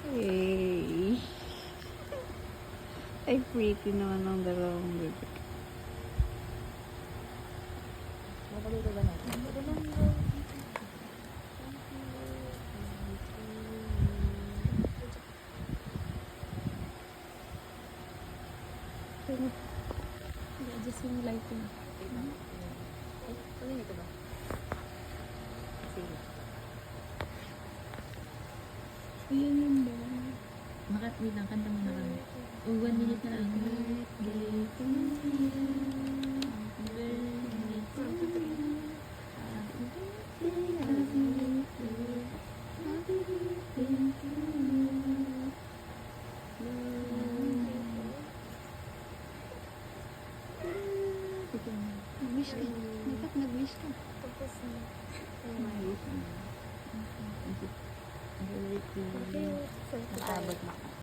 Hey. Ay, pretty naman ang dalawang bebe. Mapaluto ba natin? I-adjust yung lighting. Ay, ano ito ba? Sige. Ayan yun ba? Wait lang, kanta mo na kami. O, 1 minute na lang. Birthday to you. Birthday to you. Happy birthday, happy birthday. Happy birthday to you. Nag-wish ka. Dapat nag-wish ka. Tapos, birthday. Nakaabot na ka.